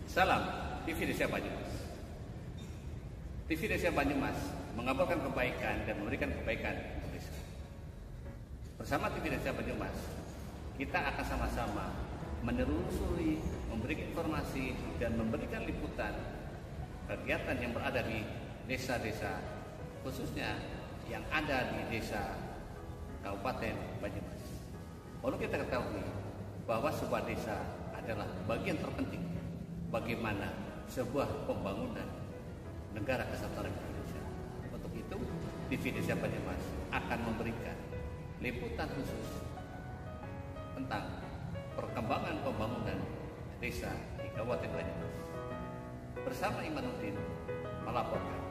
Salam TV Desa Banyumas. TV Desa Banyumas mengabarkan kebaikan dan memberikan kebaikan untuk desa. Bersama TV Desa Banyumas, kita akan sama-sama menelusuri, memberikan informasi dan memberikan liputan kegiatan yang berada di desa-desa, khususnya yang ada di desa Kabupaten Banyumas. Perlu kita ketahui bahwa sebuah desa adalah bagian terpenting bagaimana sebuah pembangunan negara kesatuan Republik Indonesia. Untuk itu, TV Desa Banyumas akan memberikan liputan khusus tentang perkembangan pembangunan desa di Kabupaten Banyumas. Bersama Imanuddin melaporkan.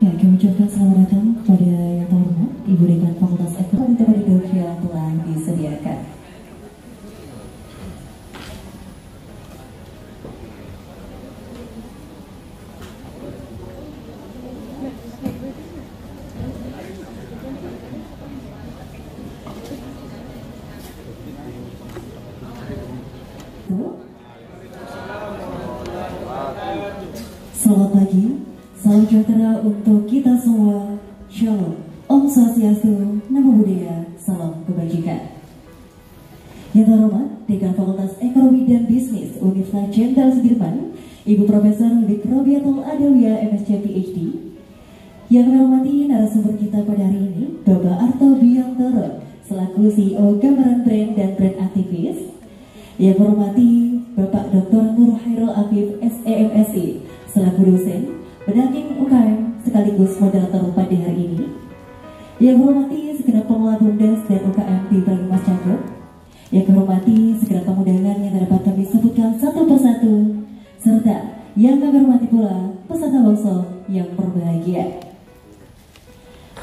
Ya, kami ucapkan selamat datang kepada yang terhormat Ibu Dekan Fakultas Ekonomi tempat duduk yang telah disediakan. Selamat pagi. Salam sejahtera untuk kita semua. Shalom, Om Swastiastu, Namo Buddhaya, salam kebajikan. Yang terhormat Dekan Fakultas Ekonomi dan Bisnis Universitas Jenderal Sudirman, Ibu Profesor Wikrobiatul Adawiyah MSc PhD. Yang menghormati narasumber kita pada hari ini, Bapak Arto Biantoro, selaku CEO Gambaran Brand dan Brand Aktivis. Yang menghormati Bapak Dr. Nur Hairul Afif SEMSI, selaku dosen pendamping UKM sekaligus moderator pada hari ini. Yang menghormati segenap pengelola BUMDes dan UKM di Banyumas Cakep. Yang menghormati segenap tamu-undangan yang dapat kami sebutkan satu persatu, serta yang kami hormati pula peserta workshop yang berbahagia.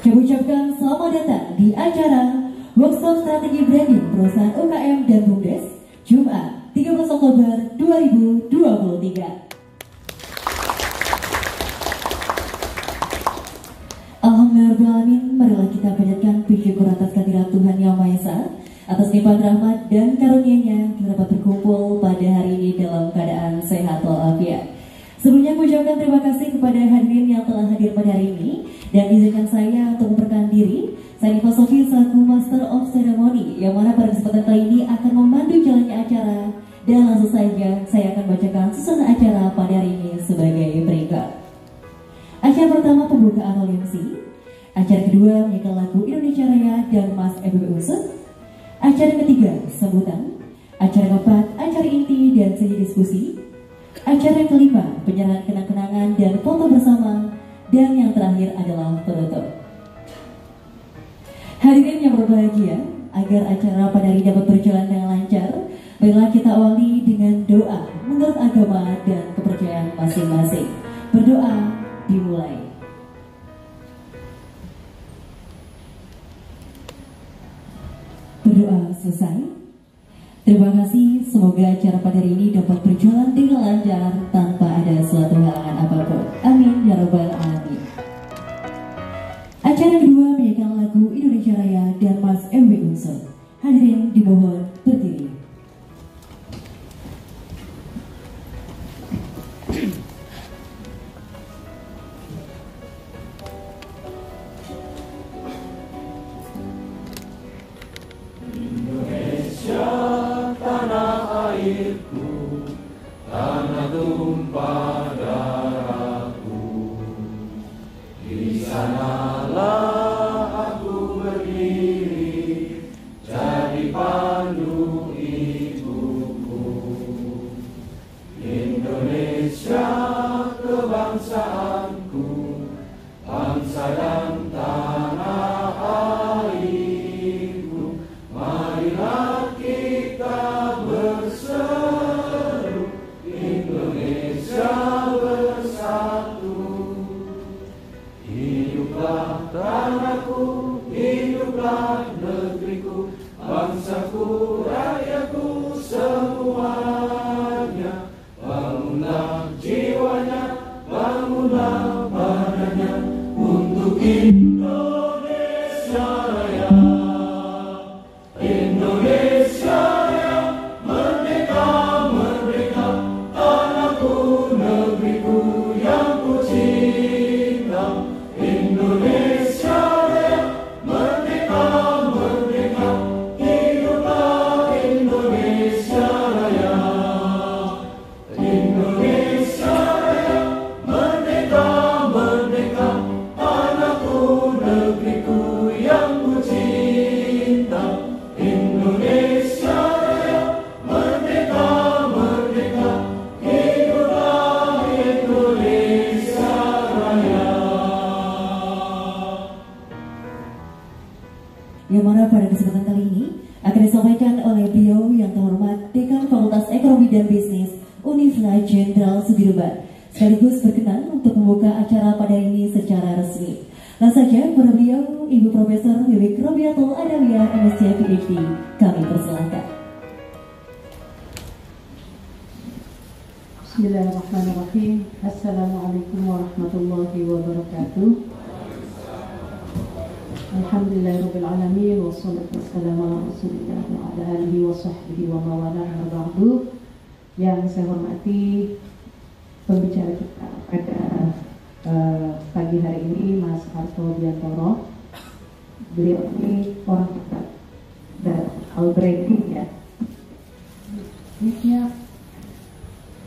Kami ucapkan selamat datang di acara Workshop Strategi Branding Perusahaan UKM dan BUMDes Jumat 13 Oktober 2023. Alhamdulillahirrahmanirrahim, marilah kita panjatkan puji syukur atas kehadirat Tuhan Yang Maha Esa, atas limpahan rahmat dan karunia-Nya kita dapat berkumpul pada hari ini dalam keadaan sehat walafiat. Sebelumnya mengucapkan terima kasih kepada hadirin yang telah hadir pada hari ini, dan izinkan saya untuk memperkenalkan diri. Saya Nifa Sofi selaku Master of Ceremony, yang mana pada kesempatan kali ini akan memandu jalannya acara, dan langsung saja saya akan bacakan susunan acara pada hari ini sebagai berikut. Acara pertama pembukaan oleh MC, acara kedua menyanyikan lagu Indonesia Raya dan Mas EBB Unsur, acara ketiga sambutan, acara keempat acara inti dan sesi diskusi, acara kelima penyerahan kenang-kenangan dan foto bersama, dan yang terakhir adalah penutup. Hadirin yang berbahagia, agar acara pada hari dapat berjalan dengan lancar, marilah kita awali dengan doa menurut agama dan kepercayaan masing-masing. Berdoa dimulai. Berdoa selesai. Terima kasih, semoga acara pada hari ini dapat berjalan dengan lancar tanpa ada suatu halangan apapun. Amin ya rabbal alamin. Acara kedua menyanyikan lagu Indonesia Raya dan Mas EBB Unsur. Hadirin dimohon berdiri. Tanah tumpah darahku, di sanalah aku berdiri, jadi pandu ibuku. Indonesia kebangsaanku, bangsa dan tanah airku, marilah kita berseru, Indonesia bersatu. Hiduplah tanahku, hiduplah negeriku, bangsaku, rakyatku semuanya. Bangun bangunlah jiwanya, bangunlah badannya untuk Indonesia Raya. Indonesia Raya, merdeka, merdeka, tanahku, negeriku yang ku cinta. Indonesia Raya, merdeka, merdeka, hiduplah Indonesia Raya. Indonesia Raya, merdeka, merdeka, tanahku, negeriku yang ku cinta. Indonesia Raya, merdeka, merdeka, hiduplah Indonesia Raya. Yang mana pada kesempatan kali ini akan disampaikan oleh beliau yang terhormat Dekan Fakultas Ekonomi dan Bisnis Universitas Jenderal Sudirman, sekaligus berkenan untuk membuka acara pada ini secara resmi. Langsung saja kepada beliau, Ibu Profesor Wiwik Robiatul Adawiyah MSc PhD, kami persilahkan. Bismillahirrahmanirrahim. Assalamualaikum warahmatullahi wabarakatuh. Alhamdulillahirrahmanirrahim. Wassalatu wassalamu ala rasulillah wa ala alihi wa sahbihi wa mawala ba'du. Yang saya hormati pembicara kita pada pagi hari ini, Mas Arto Biantoro. Beliau ini orang tepat dan already ya. Mic-nya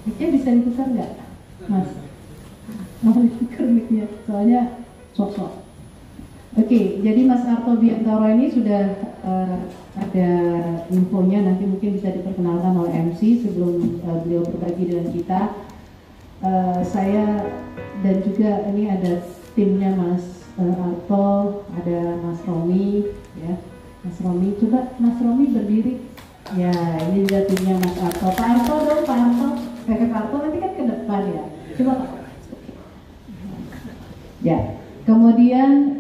bisa ditukar nggak, Mas? Mau ditukar mic-nya, soalnya sok-sok. Oke, jadi Mas Arto Biantoro ini sudah ada infonya, nanti mungkin bisa diperkenalkan oleh MC sebelum beliau berbagi dengan kita. Saya dan juga ini ada timnya Mas Arto, ada Mas Romi, ya. Mas Romi, coba Mas Romi berdiri. Ya, ini juga timnya Mas Arto. Pak Arto dong, Pak Arto. Pak Arto nanti kan ke depan ya. Coba Pak. Ya, kemudian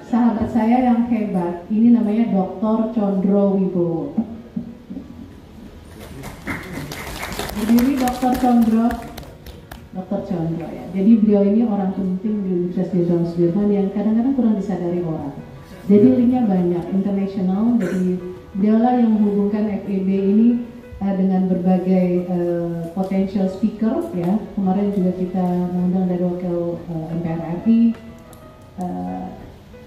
sahabat saya yang hebat, ini namanya Dr. Condro Wibowo. Berdiri Dr. Condro ya. Jadi beliau ini orang penting di Universitas Jenderal Sudirman yang kadang-kadang kurang disadari orang. Jadi linknya banyak, internasional. Jadi beliaulah yang menghubungkan FEB ini dengan berbagai potential speaker ya. Kemarin juga kita mengundang dari wakil MPR RI.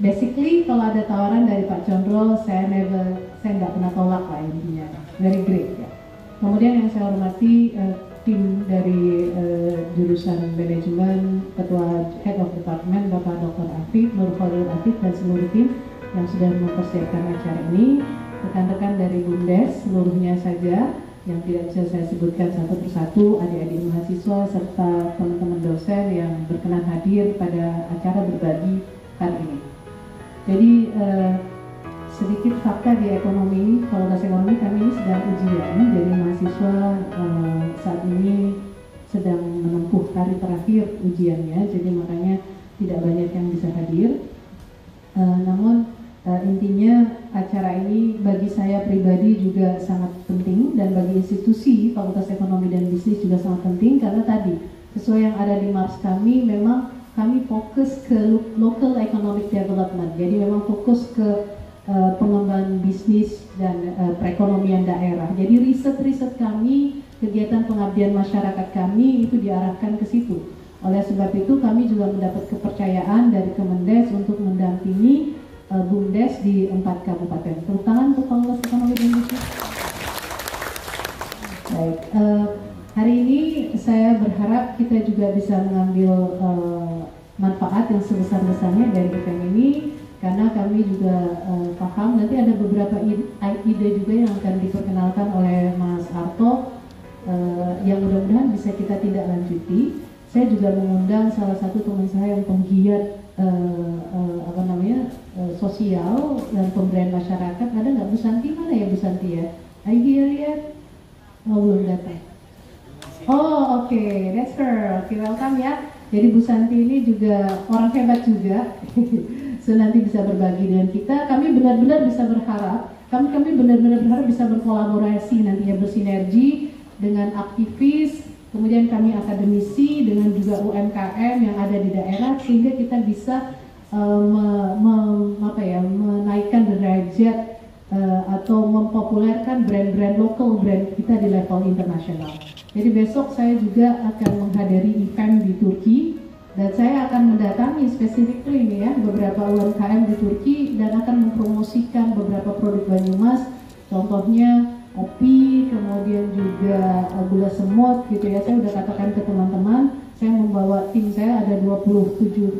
Basically kalau ada tawaran dari Pak Condro, saya nggak pernah tolak lah intinya. Very great ya. Kemudian yang saya hormati tim dari jurusan manajemen, ketua head of department Bapak Dr. Afif, Nur Khalil Afif dan seluruh tim yang sudah mempersiapkan acara ini. Rekan-rekan dari BUMDes seluruhnya saja yang tidak bisa saya sebutkan satu persatu, adik-adik mahasiswa serta teman-teman dosen yang berkenan hadir pada acara berbagi hari ini. Jadi sedikit fakta di ekonomi, Fakultas Ekonomi kami ini sedang ujian, jadi mahasiswa saat ini sedang menempuh hari terakhir ujiannya, jadi makanya tidak banyak yang bisa hadir. Namun intinya acara ini bagi saya pribadi juga sangat penting dan bagi institusi Fakultas Ekonomi dan Bisnis juga sangat penting karena tadi sesuai yang ada di Mars kami memang kami fokus ke local economic development, jadi memang fokus ke pengembangan bisnis dan perekonomian daerah. Jadi riset-riset kami, kegiatan pengabdian masyarakat kami itu diarahkan ke situ. Oleh sebab itu kami juga mendapat kepercayaan dari Kemendes untuk mendampingi BUMDes di 4 kabupaten. Tepuk tangan untuk Fakultas Ekonomi dan Bisnis. Baik, hari ini saya berharap kita juga bisa mengambil manfaat yang sebesar-besarnya dari event ini, karena kami juga paham nanti ada beberapa ide juga yang akan diperkenalkan oleh Mas Arto yang mudah-mudahan bisa kita tidak lanjuti. Saya juga mengundang salah satu teman saya yang penggiat sosial dan pemberdayaan masyarakat. Ada nggak Bu Santi? Mana ya Bu Santi ya? Are you here yet? Oh, belum datang. Oh, oke, that's her. Oke, welcome ya. Jadi Bu Santi ini juga orang hebat juga. So nanti bisa berbagi dengan kita. Kami benar-benar bisa berharap, kami benar-benar berharap bisa berkolaborasi nantinya, bersinergi dengan aktivis kemudian kami akademisi dengan juga UMKM yang ada di daerah, sehingga kita bisa menaikkan derajat atau mempopulerkan brand-brand lokal brand kita di level internasional. Jadi besok saya juga akan menghadiri event di Turki dan saya akan mendatangi spesifikly ini ya beberapa UMKM di Turki dan akan mempromosikan beberapa produk Banyumas, contohnya kopi, kemudian juga gula semut gitu ya. Saya udah katakan ke teman-teman, saya membawa tim saya ada 27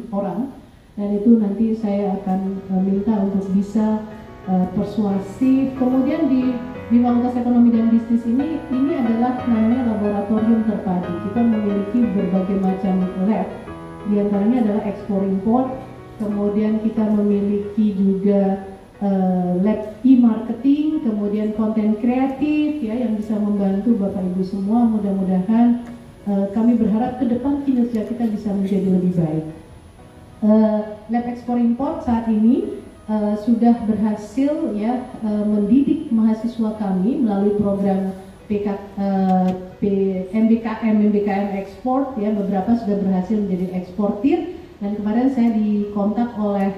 orang. Dan itu nanti saya akan minta untuk bisa persuasif. Kemudian di Fakultas Ekonomi dan Bisnis ini adalah namanya laboratorium terpadu. Kita memiliki berbagai macam lab. Di antaranya adalah ekspor import. Kemudian kita memiliki juga lab e-marketing, kemudian konten kreatif ya yang bisa membantu Bapak Ibu semua. Mudah-mudahan kami berharap ke depan kinerja kita bisa menjadi lebih baik. Lab ekspor import saat ini sudah berhasil ya mendidik mahasiswa kami melalui program MBKM ekspor ya, beberapa sudah berhasil menjadi eksportir dan kemarin saya dikontak oleh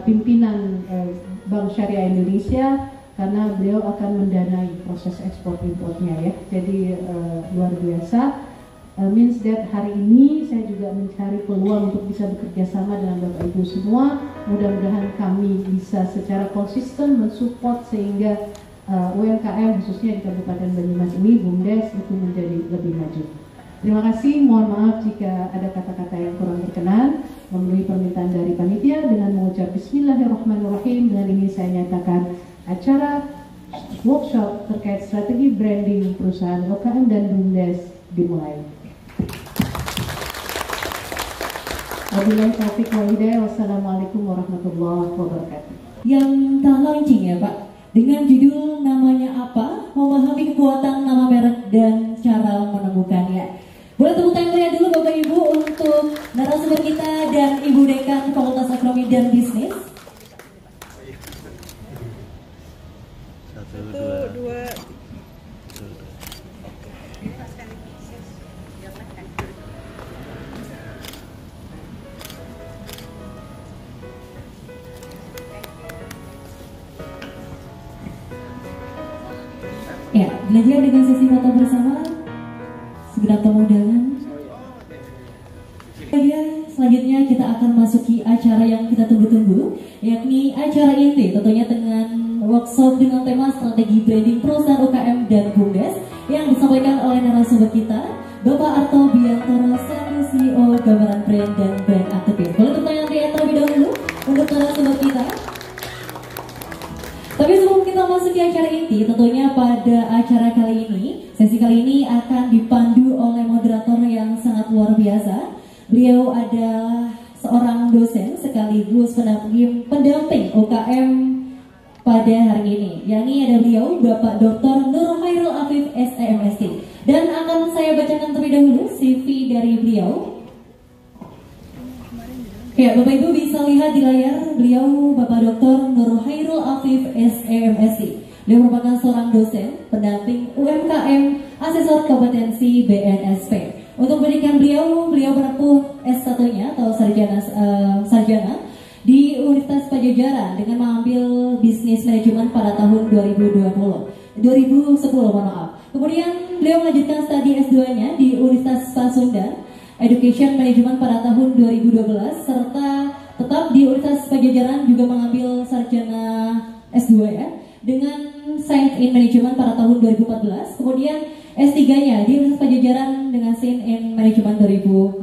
pimpinan Bank Syariah Indonesia karena beliau akan mendanai proses ekspor importnya ya, jadi luar biasa. Means that hari ini saya juga mencari peluang untuk bisa bekerja sama dengan Bapak Ibu semua. Mudah-mudahan kami bisa secara konsisten mensupport sehingga UMKM khususnya di Kabupaten Banyumas ini, BUMDes, itu menjadi lebih maju. Terima kasih, mohon maaf jika ada kata-kata yang kurang berkenan. Memenuhi permintaan dari panitia dengan mengucap Bismillahirrahmanirrahim. Dengan ini saya nyatakan acara workshop terkait strategi branding perusahaan UKM dan BUMDes dimulai. Wabillahi taufiq wal hidayah. Wassalamualaikum warahmatullahi wabarakatuh. Yang tak launching ya Pak, dengan judul namanya apa, memahami kekuatan nama merek dan cara menemukannya. Boleh tepuk tangan meriah dulu Bapak Ibu untuk narasumber kita dan Ibu Dekan Fakultas Ekonomi dan Bisnis. 1, 2. Ya, dilanjutkan dengan sesi foto bersama. Segenap tamu undangan. Selanjutnya kita akan masuki acara yang kita tunggu-tunggu, yakni acara inti, tentunya dengan workshop dengan tema strategi branding perusahaan UKM dan BUMDes yang disampaikan oleh narasumber kita, Bapak Arto Biantoro, CEO Gambaran Brand dan Brand Aktif. Boleh bertanya terlebih dahulu untuk narasumber kita. Tapi sebelum kita masuk ke acara inti, tentunya pada acara kali ini, sesi kali ini akan dipandu oleh moderator yang sangat luar biasa. Beliau adalah seorang dosen sekaligus pendamping UKM pada hari ini. Yakni ada beliau, Bapak Dr. Nur Hairul Afif, SEMST. Dan akan saya bacakan terlebih dahulu CV dari beliau. Ya, Bapak Ibu bisa lihat di layar beliau Bapak Dr. Nur Hairul Afif, SEMST. Beliau merupakan seorang dosen, pendamping UMKM, asesor kompetensi BNSP. Untuk pendidikan beliau menempuh S1-nya atau sarjana di Universitas Pajajaran dengan mengambil bisnis manajemen pada tahun 2010, mohon maaf. Kemudian beliau melanjutkan studi S2-nya di Universitas Pasundan Education Management pada tahun 2012 serta tetap di Universitas Pajajaran juga mengambil sarjana S2 ya dengan Science in Management pada tahun 2014. Kemudian S3-nya di Universitas Pajajaran dengan Science in Management 2016.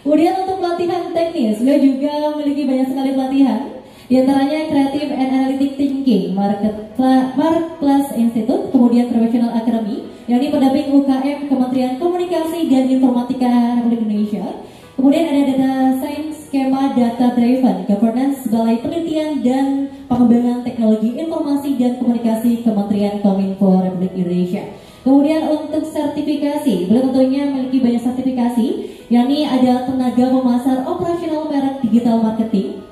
Kemudian untuk pelatihan teknis, beliau juga memiliki banyak sekali pelatihan. Di antaranya Creative and Analytic Thinking, Marketplace Institute, kemudian Professional Academy, yang ini pendamping UKM Kementerian Komunikasi dan Informatika Republik Indonesia. Kemudian ada Data Science, Skema Data Driven Governance, Balai Penelitian dan Pengembangan Teknologi Informasi dan Komunikasi Kementerian Kominfo Republik Indonesia. Kemudian untuk sertifikasi, beliau tentunya memiliki banyak sertifikasi, yakni ada Tenaga Pemasar Operasional Merek Digital Marketing.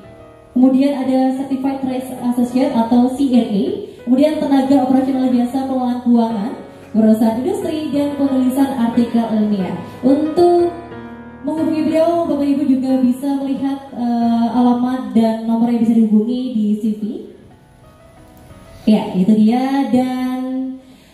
Kemudian ada Certified Trade Associate atau CRA, kemudian Tenaga Operasional Biasa Pengelolaan Keuangan, urusan industri dan penulisan artikel ilmiah. Untuk menghubungi beliau, Bapak Ibu juga bisa melihat alamat dan nomor yang bisa dihubungi di CV. Ya, itu dia. Dan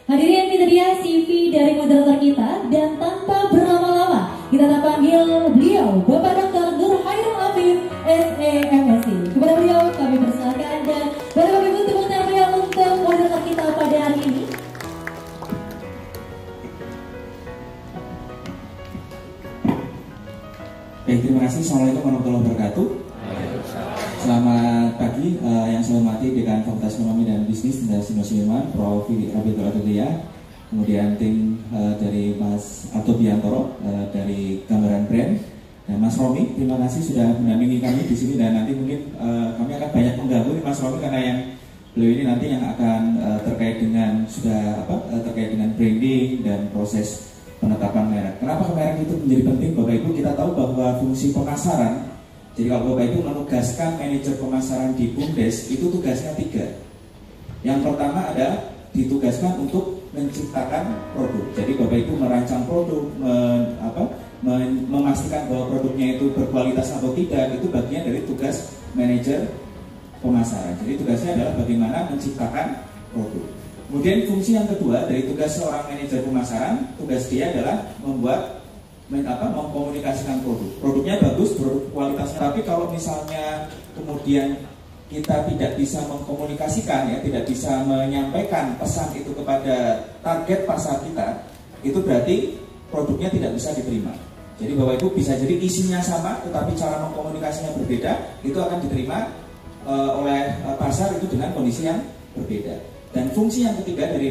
hadirin, itu dia CV dari moderator kita. Dan tanpa berlama-lama, kita akan panggil beliau, Bapak Dr. Nur Hairul Afif, SEMSc. Kepada beliau kami persilakan, dan Bapak Ibu tepuk tangan beliau untuk moderator kita pada hari ini. Baik, terima kasih. Assalamualaikum warahmatullahi wabarakatuh. Selamat pagi, yang saya hormati Dekan Fakultas Ekonomi dan Bisnis Universitas Indonesia, Prof. Rabitul Aditya, kemudian tim dari Mas Arto Biantoro dari Gambaran Brand, dan Mas Romi. Terima kasih sudah mendampingi kami di sini, dan nanti mungkin kami akan banyak mengganggu Mas Romi karena yang beliau ini nanti yang akan terkait dengan terkait dengan branding dan proses penetapan merek. Kenapa merek itu menjadi penting, Bapak Ibu? Kita tahu bahwa fungsi pemasaran, jadi kalau Bapak Ibu menugaskan manajer pemasaran di BUMDes, itu tugasnya 3. Yang pertama ada ditugaskan untuk menciptakan produk. Jadi Bapak Ibu merancang produk, memastikan bahwa produknya itu berkualitas atau tidak, itu bagian dari tugas manajer pemasaran. Jadi tugasnya adalah bagaimana menciptakan produk. Kemudian fungsi yang kedua dari tugas seorang manajer pemasaran, tugas dia adalah mengkomunikasikan produk. Produknya bagus, produk kualitasnya, tapi kalau misalnya kemudian kita tidak bisa mengkomunikasikan, ya, tidak bisa menyampaikan pesan itu kepada target pasar kita, itu berarti produknya tidak bisa diterima. Jadi Bapak Ibu bisa jadi isinya sama, tetapi cara mengkomunikasinya berbeda, itu akan diterima oleh pasar itu dengan kondisi yang berbeda. Dan fungsi yang ketiga dari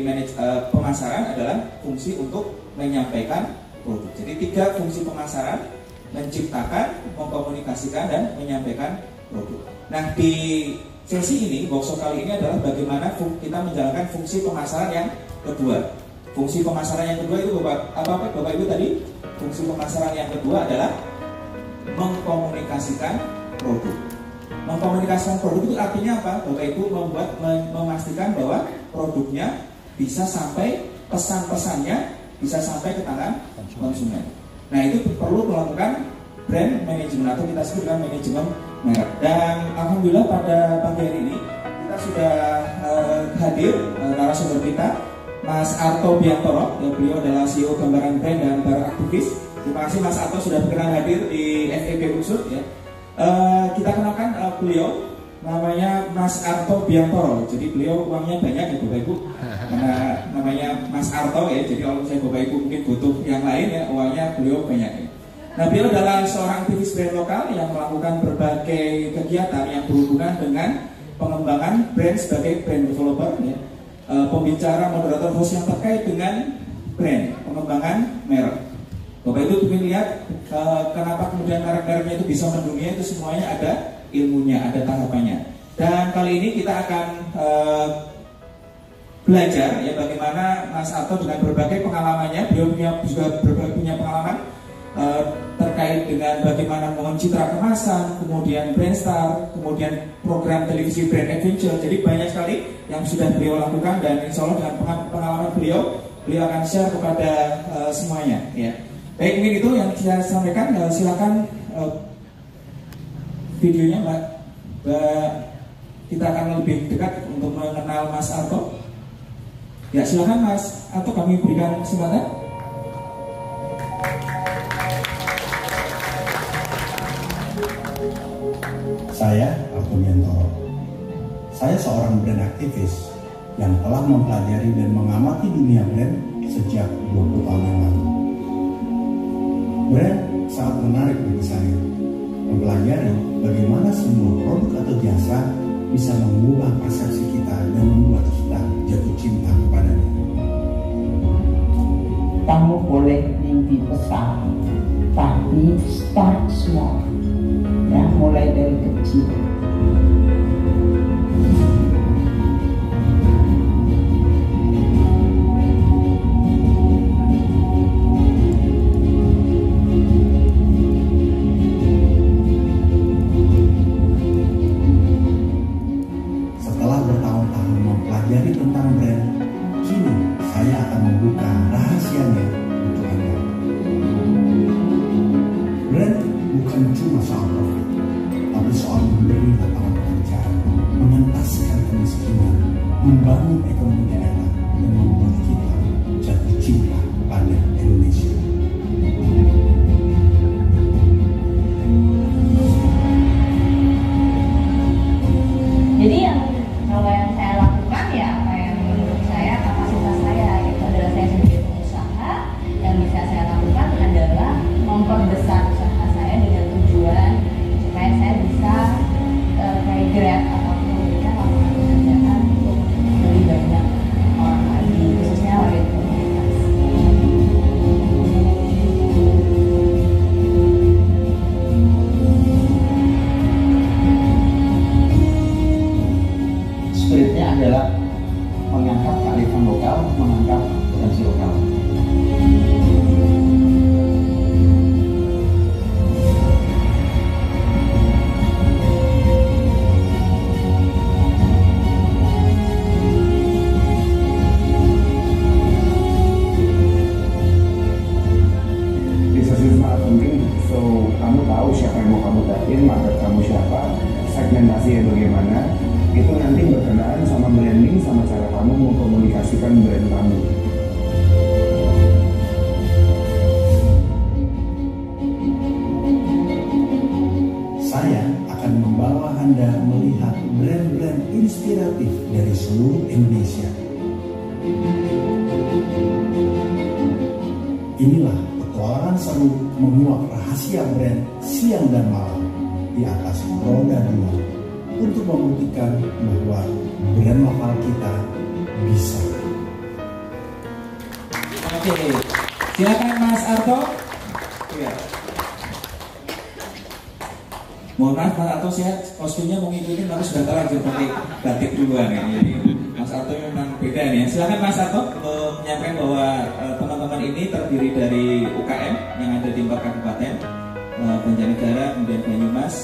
pemasaran adalah fungsi untuk menyampaikan produk. Jadi 3 fungsi pemasaran: menciptakan, mengkomunikasikan, dan menyampaikan produk. Nah, di sesi ini, workshop kali ini adalah bagaimana kita menjalankan fungsi pemasaran yang kedua. Fungsi pemasaran yang kedua itu Bapak Ibu tadi? Fungsi pemasaran yang kedua adalah mengkomunikasikan produk. Mengkomunikasikan produk itu artinya apa? Bapak Ibu memastikan bahwa produknya bisa sampai, pesan-pesannya bisa sampai ke tangan konsumen. Nah, itu perlu melakukan brand management atau kita sebut dengan manajemen merek. Dan alhamdulillah pada pagi hari ini kita sudah hadir narasumber kita, Mas Arto Biantoro. Beliau adalah CEO Gambaran Brand dan para aktivis. Terima kasih Mas Arto sudah berkenan hadir di FEB Unsur, ya. Kita kenalkan beliau, namanya Mas Arto Biantoro. Jadi beliau uangnya banyak ya Bapak Ibu, karena namanya Mas Arto, ya. Jadi kalau saya Bapak Ibu mungkin butuh yang lain, ya, uangnya beliau banyak, ya. Nah, beliau adalah seorang aktivis brand lokal yang melakukan berbagai kegiatan yang berhubungan dengan pengembangan brand sebagai brand developer, ya. Pembicara, moderator, host yang terkait dengan brand, pengembangan merek. Bapak Ibu ingin lihat kenapa kemudian merek-mereknya itu bisa mendunia, itu semuanya ada ilmunya, ada tahapannya. Dan kali ini kita akan belajar, ya, bagaimana Mas Arto dengan berbagai pengalamannya. Beliau juga punya pengalaman terkait dengan bagaimana membangun citra kemasan, kemudian Brandstar, kemudian program televisi Brand Adventure. Jadi banyak sekali yang sudah beliau lakukan, dan insya Allah dengan pengalaman beliau akan share kepada semuanya, ya. Baik, ini itu yang saya sampaikan. Silakan videonya, Mbak. Kita akan lebih dekat untuk mengenal Mas Arto. Ya, silakan Mas Arto, kami berikan kesempatan. Saya Arto Biantoro. Saya seorang brand aktivis yang telah mempelajari dan mengamati dunia brand sejak 20 tahun yang lalu. Brand sangat menarik bagi saya, mempelajari bagaimana semua produk atau jasa bisa mengubah persepsi kita dan membuat kita jatuh cinta kepadanya. Kamu boleh mimpi besar, tapi start small, ya, mulai dari kecil. Setelah bertahun-tahun mempelajari tentang brand, kini saya akan membuka rahasianya untuk Anda. Brand bukan cuma soal profit, tapi soal memberi lapangan pekerjaan, mengentaskan kemiskinan, membangun ekonomi daerah, dan membuat kita jatuh cinta pada Indonesia. Jadi kalau yang saya lakukan ya apa yang menurut saya kapasitas saya itu adalah saya sebagai pengusaha, yang bisa saya lakukan adalah memperbesar usaha saya dengan tujuan supaya saya bisa kayak Grab ataupun memberikan lapangan pekerjaan untuk lebih banyak orang lagi, khususnya warga komunitas. Spiritnya adalah mengangkat kearifan lokal, mengangkat potensi lokal. Bisnis itu sangat penting, so kamu tahu siapa yang mau kamu dapetin, market kamu siapa, segmentasinya bagaimana, itu nanti berkenaan sama branding, sama cara kamu mengkomunikasikan brand kamu. Saya akan membawa Anda melihat brand-brand inspiratif dari seluruh Indonesia. Inilah petualangan seru menguak rahasia brand siang dan malam di atas roda 2 untuk membuktikan bahwa brand lokal kita bisa. Oke, silakan Mas Arto. Iya. Mohon maaf Mas Arto, saya kostumnya mau ngikutin tapi sudah terlanjur pakai batik duluan ya. Jadi Mas Arto memang beda nih. Silakan Mas Arto menyampaikan bahwa teman-teman ini terdiri dari UKM yang ada di 4 kabupaten, Banjarnegara, kemudian Banyumas,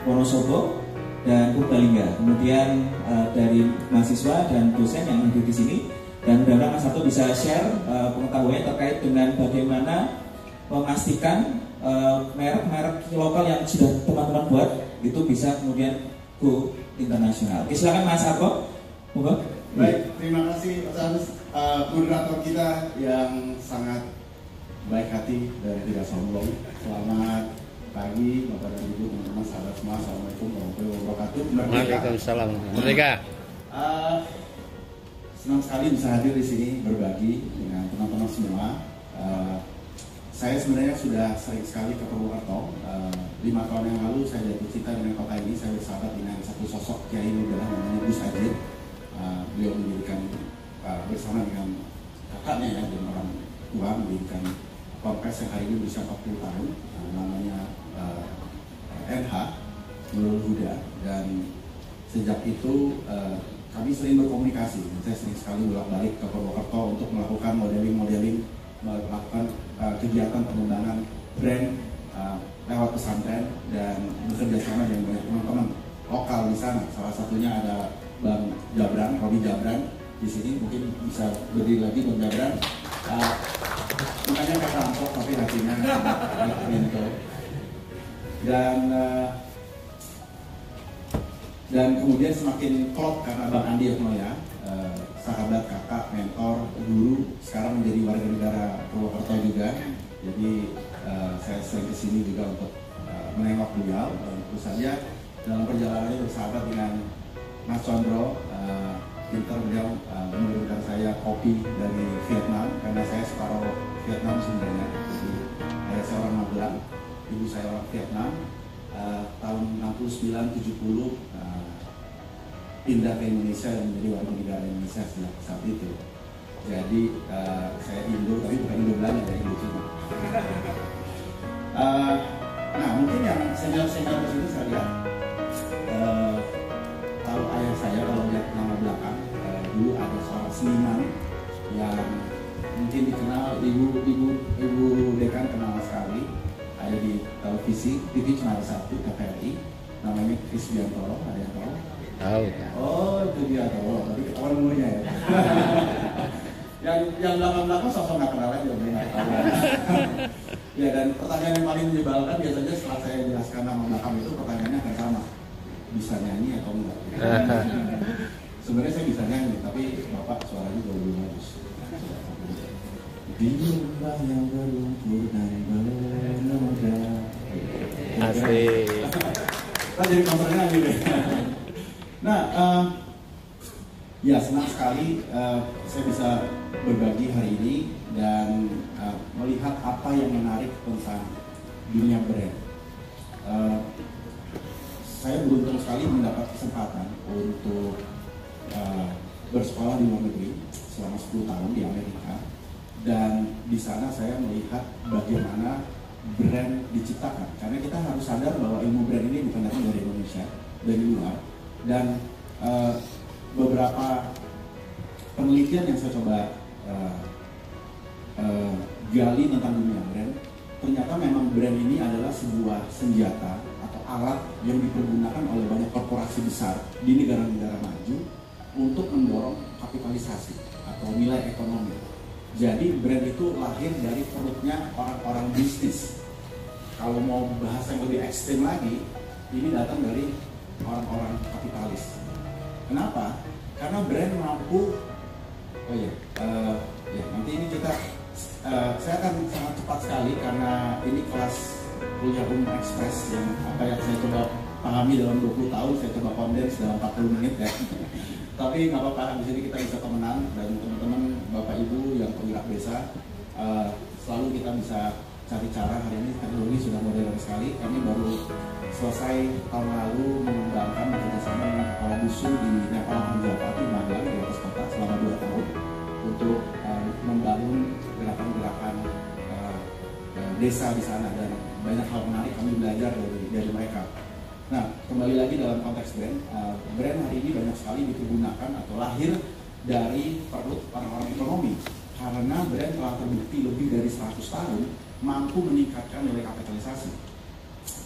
Wonosobo, dan Purbalingga. Kemudian dari mahasiswa dan dosen yang hadir di sini, dan mudah-mudahan Mas Arto bisa share pengetahuannya terkait dengan bagaimana memastikan merek-merek lokal yang sudah teman-teman buat itu bisa kemudian go internasional. Oke, silakan Mas Arto. Moga. Baik, terima kasih atas moderator kita yang sangat baik hati dan tidak sombong. Selamat pagi Bapak dan Ibu, teman-teman, sahabat semua. Assalamualaikum warahmatullahi wabarakatuh. Waalaikumsalam. Merdeka. Senang sekali bisa hadir di sini berbagi dengan teman-teman semua. Saya sebenarnya sudah sering sekali ke Purwokerto. 5 tahun yang lalu saya jatuh cinta dengan kota ini. Saya bersahabat dengan satu sosok Kiai muda namanya Gus Ajit. Beliau mendirikan bersama dengan kakaknya ya, dan orang tua mendirikan Ponpes yang hari ini berusia 40 tahun, namanya NH Nurul Huda. Dan sejak itu kami sering berkomunikasi. Saya sering sekali bolak-balik ke Purwokerto untuk melakukan modeling, melakukan kegiatan pengembangan brand lewat pesantren dan bekerja sama dengan banyak teman-teman lokal di sana. Salah satunya ada Bang Jabran, Robi Jabran di sini, mungkin bisa berdiri lagi Bang Jabran. Bukannya kayak rampok tapi hatinya gitu. Dan kemudian semakin klop karena Bang Andi Atmoya, sahabat, kakak, mentor, guru, sekarang menjadi warga negara Purwokerto juga. Jadi saya sering kesini juga untuk menengok beliau. Tentu saja dalam perjalanannya bersahabat dengan Mas Condro, pinter beliau mengirimkan saya kopi dari Vietnam karena saya separuh Vietnam sebenarnya. Jadi saya orang Magelang, ibu saya orang Vietnam. Tahun 69-70 pindah ke Indonesia dan menjadi warga negara Indonesia sejak saat itu. Jadi saya Indo, tapi bukan Indo Belanda, ya Indo Cina. Nah mungkin yang senior-senior di sini saya lihat, kalau ayah saya kalau lihat nama belakang, dulu ada seorang seniman yang mungkin dikenal ibu dekan kenal sekali, ada di televisi, TV cuma ada satu, TVRI, namanya Chris Biantoro, ada yang tahu? Tahu. Oh itu dia tahu, tapi ketahuan umurnya ya. Yang belakang-belakang sosok nggak kenal aja, nggak tahu. Ya, dan pertanyaan yang paling menyebalkan biasanya setelah saya jelaskan nama belakang itu pertanyaannya akan sama, bisa nyanyi atau enggak? Sebenarnya saya bisa nyanyi, tapi bapak suaranya jauh lebih bagus. Di lembah yang berlumpur dan bernoda. Asik. Kita jadi konsernya gitu. Nah, ya senang sekali saya bisa berbagi hari ini dan melihat apa yang menarik tentang dunia brand. Saya beruntung sekali mendapat kesempatan untuk bersekolah di luar negeri selama 10 tahun di Amerika, dan di sana saya melihat bagaimana brand diciptakan. Karena kita harus sadar bahwa ilmu brand ini bukan datang dari Indonesia, dari luar. Dan beberapa penelitian yang saya coba gali tentang dunia brand, ternyata memang brand ini adalah sebuah senjata atau alat yang dipergunakan oleh banyak korporasi besar di negara-negara maju untuk mendorong kapitalisasi atau nilai ekonomi. Jadi brand itu lahir dari perutnya orang-orang bisnis. Kalau mau bahasa yang lebih ekstrim lagi, ini datang dari orang-orang kapitalis. Kenapa? Karena brand mampu, nanti ini kita, saya akan sangat cepat sekali karena ini kelas kuliah umum ekspres yang apa yang saya coba pahami dalam 20 tahun, saya coba kondens dalam 40 menit ya. Tapi nggak apa-apa, di sini kita bisa temenan, dan teman-teman Bapak Ibu yang penggerak desa, selalu kita bisa cari cara. Hari ini teknologi sudah modern sekali. Kami baru selesai tahun lalu mengembangkan bekerjasama dengan kepala dusun di Nepal, Jawapati, Magelang, di atas kota selama 2 tahun untuk membangun gerakan-gerakan desa di sana, dan banyak hal menarik kami belajar dari mereka. Nah, kembali lagi dalam konteks brand, brand hari ini banyak sekali dipergunakan atau lahir dari perut orang-orang ekonomi, karena brand telah terbukti lebih dari 100 tahun mampu meningkatkan nilai kapitalisasi.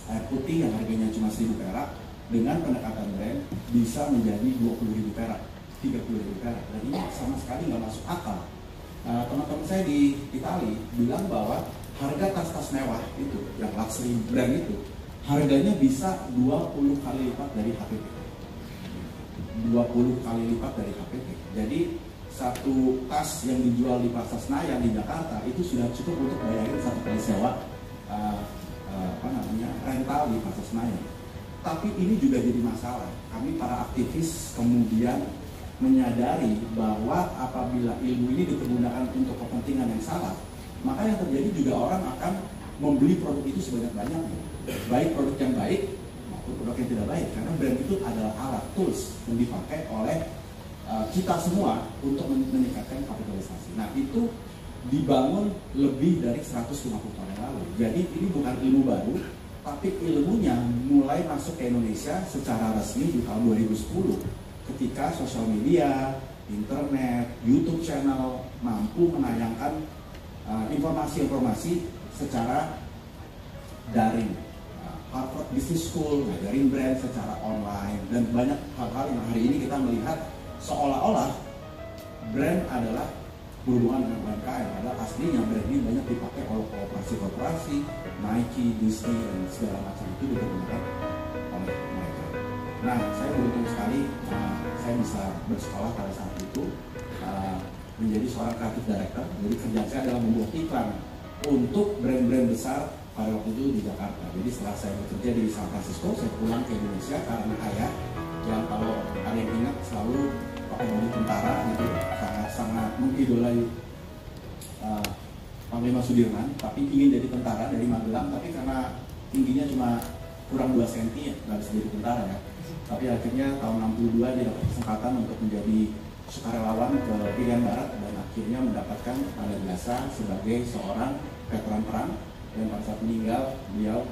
Air putih yang harganya cuma 1.000 perak dengan pendekatan brand bisa menjadi 20.000 perak, 30.000 perak, dan ini sama sekali nggak masuk akal. Teman-teman saya di Itali bilang bahwa harga tas-tas mewah itu, yang luxury brand itu, harganya bisa 20 kali lipat dari HPP. 20 kali lipat dari HPP. Jadi satu tas yang dijual di Pasar Senayan di Jakarta itu sudah cukup untuk bayarin satu kali sewa rental di Pasar Senayan. Tapi ini juga jadi masalah. Kami para aktivis kemudian menyadari bahwa apabila ilmu ini dipergunakan untuk kepentingan yang salah, maka yang terjadi juga orang akan membeli produk itu sebanyak-banyaknya, baik produk yang baik maupun produk yang tidak baik, karena brand itu adalah alat, tools yang dipakai oleh kita semua untuk meningkatkan kapitalisasi. Nah, itu dibangun lebih dari 150 tahun yang lalu. Jadi ini bukan ilmu baru, tapi ilmunya mulai masuk ke Indonesia secara resmi di tahun 2010 ketika sosial media, internet, YouTube channel mampu menayangkan informasi-informasi secara daring. Harvard Business School ngajarin brand secara online, dan banyak hal-hal yang hari ini kita melihat seolah-olah brand adalah berhubungan dengan UMKM, padahal aslinya brand ini banyak dipakai oleh korporasi-korporasi, Nike, Disney, dan segala macam itu digunakan oleh mereka. Nah, saya beruntung sekali saya bisa bersekolah pada saat itu menjadi seorang creative director. Jadi kerjaan saya adalah membuat iklan untuk brand-brand besar pada waktu itu di Jakarta. Jadi setelah saya bekerja di San Francisco, saya pulang ke Indonesia karena ayah yang kalau kalian ingat selalu pakai baju tentara gitu, sangat mengidolai Panglima Sudirman, tapi ingin jadi tentara dari Magelang, tapi karena tingginya cuma kurang 2 cm ya, nggak bisa jadi tentara ya. Tapi akhirnya tahun 62 dia dapat kesempatan untuk menjadi sukarelawan ke Irian Barat, dan akhirnya mendapatkan tanda jasa sebagai seorang veteran perang, dan pada saat meninggal beliau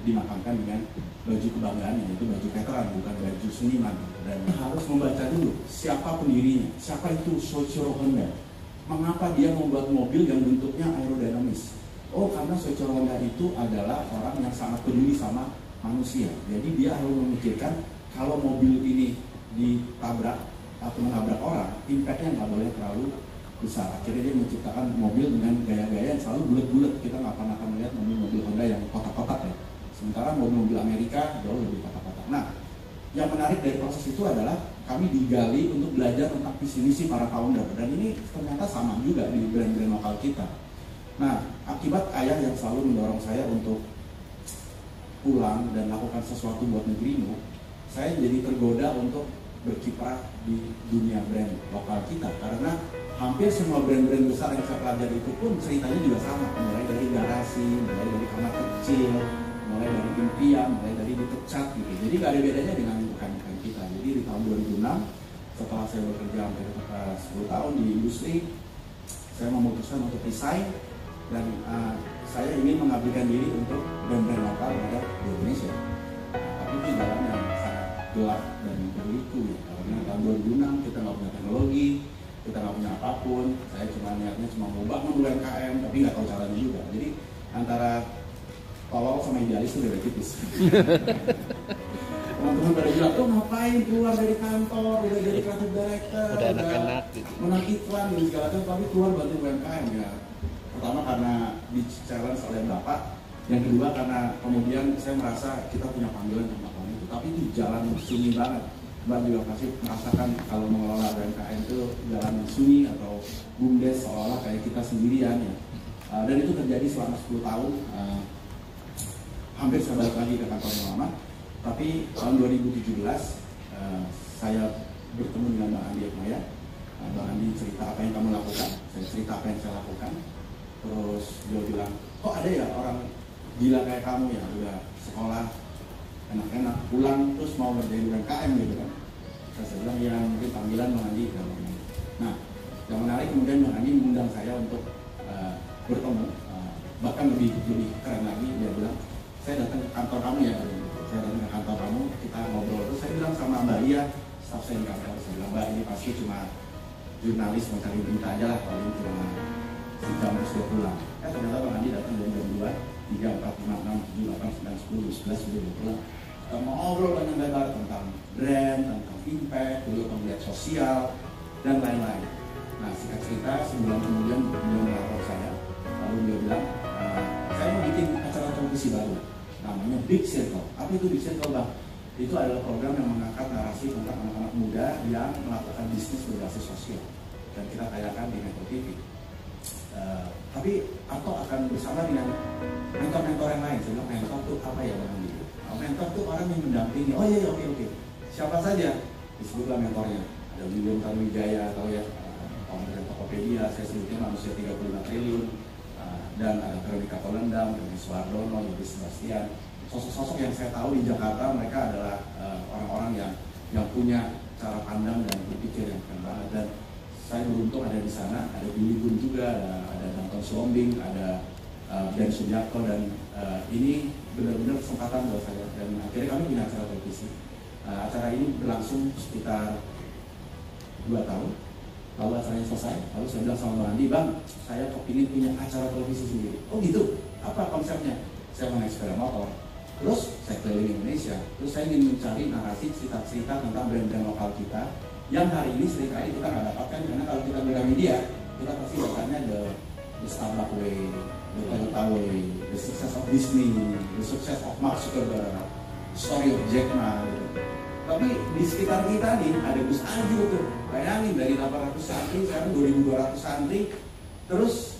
dimakamkan dengan baju kebanggaan, yaitu baju veteran, bukan baju seniman. Dan harus membaca dulu siapa pendirinya, siapa itu Soichiro Honda, mengapa dia membuat mobil yang bentuknya aerodinamis. Oh, karena Soichiro Honda itu adalah orang yang sangat peduli sama manusia. Jadi dia harus memikirkan kalau mobil ini ditabrak atau menabrak orang, impact-nya nggak boleh terlalu besar. Akhirnya dia menciptakan mobil dengan gaya-gaya yang selalu bulat-bulat. Kita nggak pernah akan melihat mobil-mobil Honda yang kotak-kotak ya. Sementara mobil-mobil Amerika jauh lebih kotak-kotak. Nah, yang menarik dari proses itu adalah kami digali untuk belajar tentang visi misi para founder, dan ini ternyata sama juga di brand-brand lokal kita. Nah, akibat ayah yang selalu mendorong saya untuk pulang dan lakukan sesuatu buat negerimu, saya jadi tergoda untuk berkiprah di dunia brand lokal kita, karena hampir semua brand-brand besar yang saya pelajari itu pun ceritanya juga sama, mulai dari garasi, mulai dari kamar kecil, mulai dari impian, mulai dari dipecat gitu. Jadi gak ada bedanya dengan bukan kita. Jadi di tahun 2006 setelah saya bekerja hampir 10 tahun di industri, saya memutuskan untuk resign dan saya ingin mengabdikan diri untuk brand-brand lokal yang ada di Indonesia. Tapi itu jalan yang sangat gelap dan berliku ya. Karena tahun 2006 kita nggak punya teknologi, kita nggak punya apapun. Saya cuma niatnya cuma mau bangun UMKM, tapi nggak tahu caranya juga. Jadi antara tolol sama idealis itu beda tipis. Teman-teman pada bilang, tuh ngapain keluar dari kantor, udah jadi creative director, udah anak-anak gitu, menang iklan dan segala macam, tapi keluar bantu UMKM ya. Pertama karena di challenge oleh Bapak, yang kedua karena kemudian saya merasa kita punya panggilan tentang itu, tapi itu jalan sunyi banget. Mbak juga pasti merasakan kalau mengelola UMKM itu jalan sunyi atau bumdes seolah-olah kayak kita sendirian ya. Dan itu terjadi selama 10 tahun. Hampir saya balik lagi ke kantor yang lama. Tapi tahun 2017 saya bertemu dengan Bang Andi Akmaya. Bang Andi cerita apa yang kamu lakukan, saya cerita apa yang saya lakukan. Terus dia bilang, kok ada ya orang gila kayak kamu ya, udah sekolah enak-enak, pulang terus mau ngerjain UMKM gitu kan. Saya bilang, ya mungkin panggilan Bang Andi. Nah, yang menarik kemudian Bang Andi mengundang saya untuk bertemu, bahkan lebih keren lagi, dia bilang, saya datang ke kantor kamu ya, saya datang ke kantor kamu, kita ngobrol. Terus saya bilang sama Mbak Lia, staff saya di kantor, saya bilang, Mbak ini pasti cuma jurnalis mencari berita aja lah, kalau ini cuma sejam terus dia pulang. Ternyata Bang Andi datang dari jam 2, 3, 4, 5, 6, 7, 8, 9, 10, 11, sudah dia pulang. Kita mau ngobrol banyak lebar tentang brand, tentang impact, dulu pemelihat sosial, dan lain-lain. Nah, singkat cerita, sebulan kemudian beliau melapor saya, lalu beliau bilang, saya mau bikin acara televisi baru, namanya Big Circle. Apa itu Big Circle, Bang? Itu adalah program yang mengangkat narasi tentang anak-anak muda yang melakukan bisnis berbasis sosial, dan kita tayangkan di Metro TV. Tapi atau akan bersama dengan mentor-mentor yang lain. Saya bilang, mentor itu apa ya Bang Andi? Mentor itu orang yang mendampingi. Oh iya, oke. Siapa saja? Disebutlah mentornya. Ada William Tanuwijaya atau ya founder Tokopedia, saya sebutnya manusia 35 triliun. Dan ada Veronica Tolendam, Reni Suwardono, Yudi Sebastian. Sosok-sosok yang saya tahu di Jakarta, mereka adalah orang-orang yang punya cara pandang dan berpikir yang keren banget. Dan saya beruntung ada di sana, ada Billy Gun juga, ada Danton Slombing, ada Ben Suryapto, dan ini benar-benar kesempatan buat saya. Dan akhirnya kami punya acara televisi. Acara ini berlangsung sekitar 2 tahun. Lalu acaranya selesai, lalu saya bilang sama Bang Andi, Bang, saya kepingin punya acara televisi sendiri. Oh gitu, apa konsepnya? Saya mau naik sepeda motor, terus saya keliling Indonesia, terus saya ingin mencari narasi cerita-cerita tentang brand-brand lokal kita yang hari ini seringkali kita nggak dapatkan, karena kalau kita media, kita pasti datangnya the Starbucks way, the Toyota way, the success of Disney, the success of Mark Zuckerberg, story of Jack Ma gitu. Tapi di sekitar kita nih ada Gus Aju tuh, bayangin dari 800 santri sekarang 2200 santri, terus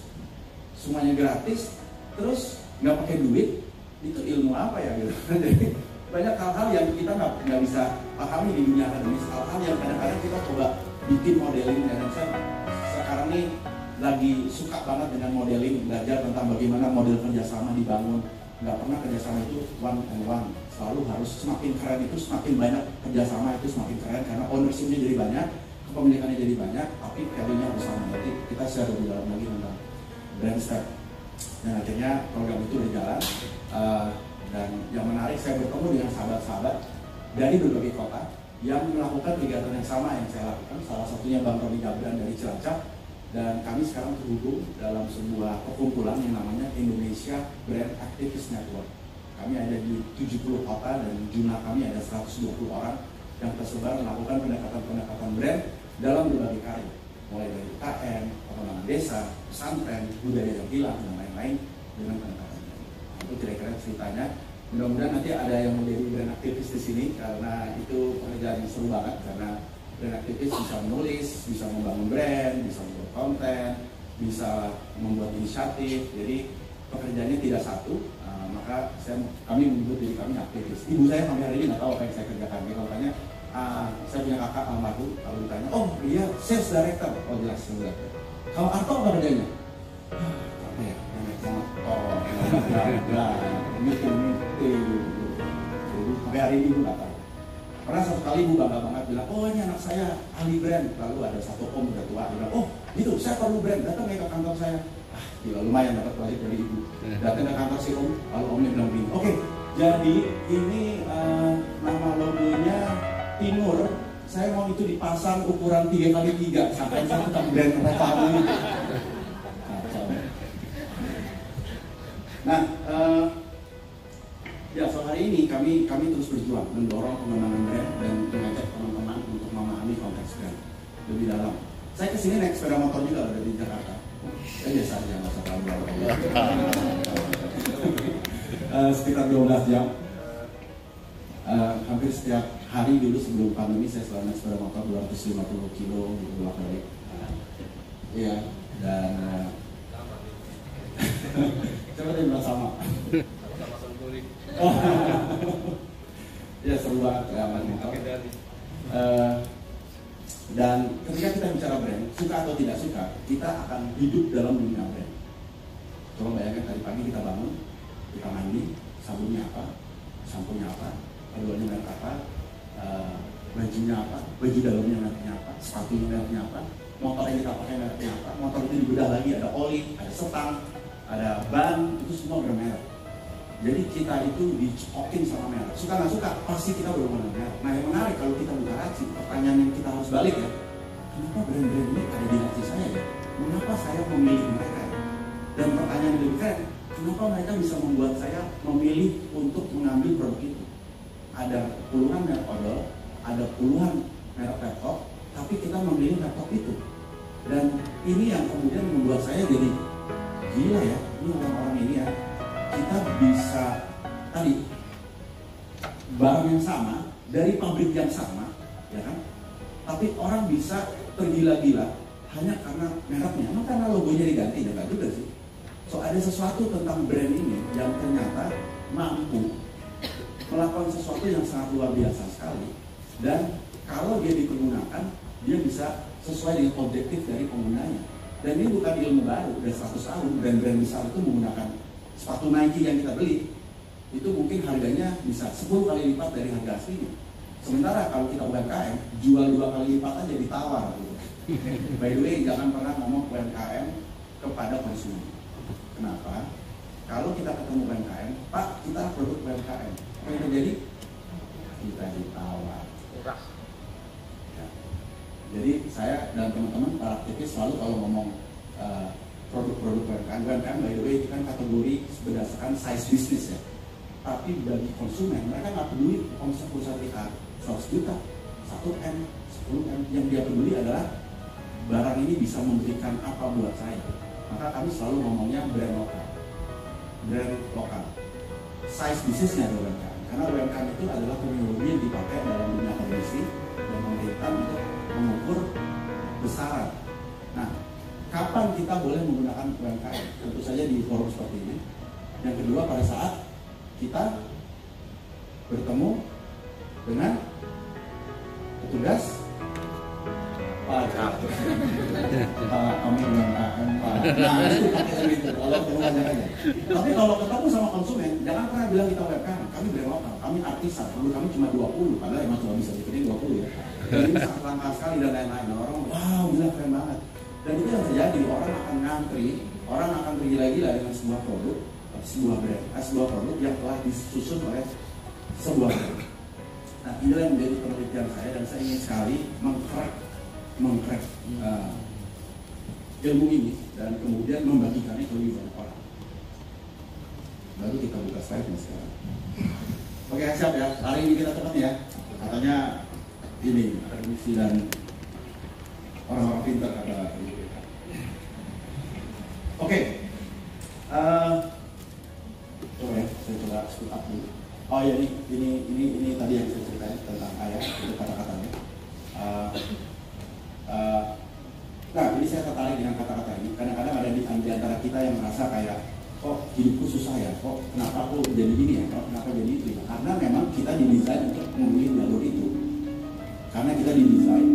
semuanya gratis, terus nggak pakai duit, itu ilmu apa ya gitu. Jadi banyak hal-hal yang kita nggak bisa pahami di dunia akademis, hal-hal yang kadang-kadang kita coba bikin modeling. Dan saya sekarang nih lagi suka banget dengan modeling, belajar tentang bagaimana model kerjasama dibangun. Nggak pernah kerjasama itu one on one, selalu harus semakin keren itu semakin banyak kerjasama itu semakin keren, karena ownership-nya jadi banyak, kepemilikannya jadi banyak, tapi value-nya bersama. Jadi kita share lebih dalam lagi tentang brand step. Dan akhirnya program itu berjalan. Dan yang menarik, saya bertemu dengan sahabat-sahabat dari berbagai kota yang melakukan kegiatan yang sama yang saya lakukan. Salah satunya Bang Roni Gabran dari Cilacap. Dan kami sekarang terhubung dalam sebuah perkumpulan yang namanya Indonesia Brand Activist Network. Kami ada di 70 kota dan jumlah kami ada 120 orang yang tersebar melakukan pendekatan-pendekatan brand dalam berbagai karya. mulai dari UKM, pengembangan desa, pesantren, budaya yang hilang, dan lain-lain dengan pendekatan. Itu kira-kira ceritanya. Mudah-mudahan nanti ada yang menjadi brand aktivis di sini karena itu pekerjaan yang seru banget, karena brand aktivis bisa menulis, bisa membangun brand, bisa membuat konten, bisa membuat inisiatif. Jadi pekerjaannya tidak satu, maka kami menyebut diri kami aktivis. Ibu saya sampai hari ini nggak tahu apa yang saya kerjakan. Kalau tanya, saya punya kakak almarhum, kalau ditanya, oh iya sales director, oh jelas sales director. Kalau Arto apa kerjanya? Apa ya? Meeting. Jadi sampai hari ini ibu nggak tahu. Pernah satu kali ibu bangga banget bilang, oh ini anak saya ahli brand. Lalu ada satu om udah tua bilang, oh gitu, saya perlu brand, datang ke kantor saya. Gila, lumayan dapat proyek dari ibu. Datang ke kantor si om, lalu omnya bilang begini, oke, jadi ini nama logonya Timur, saya mau itu dipasang ukuran 3x3 sampai saya tetap brand pertama ini. Nah, ya soal hari ini kami terus berjuang mendorong pengembangan brand dan mengajak teman-teman untuk memahami konteks brand lebih dalam. Saya kesini naik sepeda motor juga dari Jakarta. Biasa aja, nggak usah terlalu jauh. Sekitar 12 jam. Hampir setiap hari dulu sebelum pandemi saya selalu naik sepeda motor 250 kilo gitu bolak-balik. Iya, dan coba dia bilang sama. Ya seru banget ya, dan ketika kita bicara brand, suka atau tidak suka, kita akan hidup dalam dunia brand. Coba bayangkan tadi pagi kita bangun, kita mandi, sabunnya apa, sampunya apa, keduanya merek apa, bajunya apa, baju dalamnya mereknya apa, sepatunya mereknya apa, motor yang kita pakai mereknya apa, motor itu dibedah lagi, ada oli, ada setang, ada ban, itu semua bermerek. Jadi kita itu dicekokin sama merek. Suka nggak suka, pasti kita berhubungan dengan merek. Nah yang menarik kalau kita buka laci, pertanyaan yang kita harus balik ya, kenapa brand-brand ini ada di laci saya ya? Mengapa saya memilih mereka ya? Dan pertanyaan yang lebih keren, kenapa mereka bisa membuat saya memilih untuk mengambil produk itu? Ada puluhan merek odol, ada puluhan merek laptop, tapi kita memilih laptop itu. Dan ini yang kemudian membuat saya jadi gila ya, ini orang-orang ini ya. Kita bisa tadi barang yang sama dari pabrik yang sama, ya kan? Tapi orang bisa tergila-gila hanya karena mereknya, emang karena logonya diganti, enggak juga sih. So ada sesuatu tentang brand ini yang ternyata mampu melakukan sesuatu yang sangat luar biasa sekali. Dan kalau dia digunakan, dia bisa sesuai dengan objektif dari penggunanya. Dan ini bukan ilmu baru, udah 100 tahun brand-brand besar itu menggunakan sepatu Nike yang kita beli itu mungkin harganya bisa 10 kali lipat dari harga aslinya. Sementara kalau kita UMKM jual 2 kali lipat aja ditawar gitu. By the way, jangan pernah ngomong UMKM kepada konsumen. Kenapa? Kalau kita ketemu UMKM, Pak, kita produk UMKM, apa yang terjadi? Kita ditawar. Ya. Jadi saya dan teman-teman para aktivis selalu kalau ngomong produk-produk UMKM by the way itu kan kategori berdasarkan size bisnis ya. Tapi bagi konsumen mereka nggak peduli omset perusahaan kita 100 juta, 1M, 10M. Yang dia peduli adalah barang ini bisa memberikan apa buat saya. Maka kami selalu ngomongnya brand lokal. Brand lokal. Size bisnisnya adalah UMKM. Karena UMKM itu adalah terminologi yang dipakai dalam dunia akademisi dan pemerintah untuk mengukur besaran. Nah, kapan kita boleh menggunakan UMKM? Tentu saja di forum seperti ini. Yang kedua pada saat kita bertemu dengan petugas pajak. Kami UMKM Pak. Nah itu pakai itu. Kalau ketemu aja. Tapi kalau ketemu sama konsumen, jangan pernah bilang kita UMKM. Kami brand lokal, kami artisan. Perlu kami cuma 20, padahal emang cuma bisa dikirim 20 ya. Dan ini sangat langka sekali dan lain-lain. Orang wow, gila keren banget. Dan itu yang terjadi, orang akan ngantri, orang akan tergila-gila dengan sebuah produk, sebuah brand, sebuah produk yang telah disusun oleh sebuah brand. Nah, inilah yang menjadi penelitian saya dan saya ingin sekali mengcrack ilmu ini dan kemudian membagikannya ke lebih banyak orang. Baru kita buka slide-nya sekarang. Oke, siap ya. Hari ini kita cepat ya. Katanya ini akademisi dan orang-orang pintar kata IPK. Oke. Coba ya, saya coba speed up dulu. Oh ya, ini tadi yang saya ceritain tentang ayah, itu kata-katanya. Nah, jadi saya tertarik dengan kata-kata ini. Kadang-kadang ada di antara kita yang merasa kayak, kok hidupku susah ya, kok kenapa aku jadi gini ya, kok kenapa jadi itu ya. Karena memang kita didesain untuk memilih jalur itu. Karena kita didesain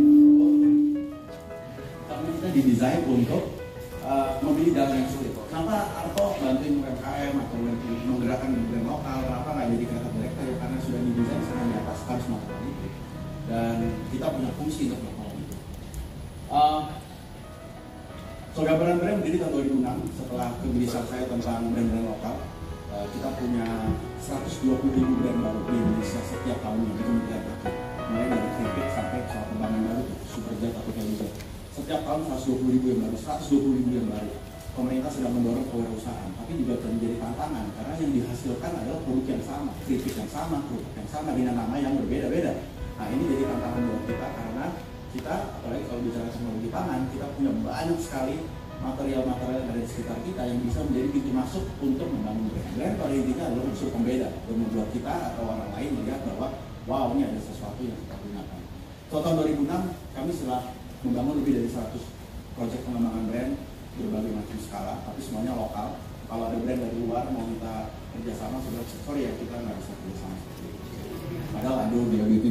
untuk memilih jalur yang sulit. Kenapa Arto bantuin UMKM atau menggerakkan brand lokal, kenapa nggak jadi kreatif director ya? Karena sudah didesain sama di atas harus melakukan itu. Dan kita punya fungsi untuk melakukan itu. Soga Brand berdiri tahun 2006 setelah kegelisahan saya tentang brand-brand lokal. Kita punya 120.000 brand baru di Indonesia setiap tahunnya, itu menjadi kaki. Mulai dari keripik sampai pesawat terbang baru, Superjet atau kayak gitu. Setiap tahun 120.000 yang baru, 120.000 yang baru. Pemerintah sedang mendorong kewirausahaan, tapi juga menjadi tantangan karena yang dihasilkan adalah produk yang sama, keripik yang sama, kerupuk yang sama dengan nama yang berbeda-beda. Nah ini jadi tantangan buat kita karena kita, apalagi kalau bicara teknologi pangan, kita punya banyak sekali material-material yang ada di sekitar kita yang bisa menjadi pintu masuk untuk membangun brand. Brand pada intinya adalah unsur pembeda dan membuat kita atau orang lain melihat bahwa wow, ini ada sesuatu yang kita gunakan. So, tahun 2006 kami setelah membangun lebih dari 100 proyek pengembangan brand berbagai macam skala, tapi semuanya lokal. Kalau ada brand dari luar mau kita kerjasama, sorry ya kita nggak bisa kerjasama seperti itu. Padahal aduh dia gitu.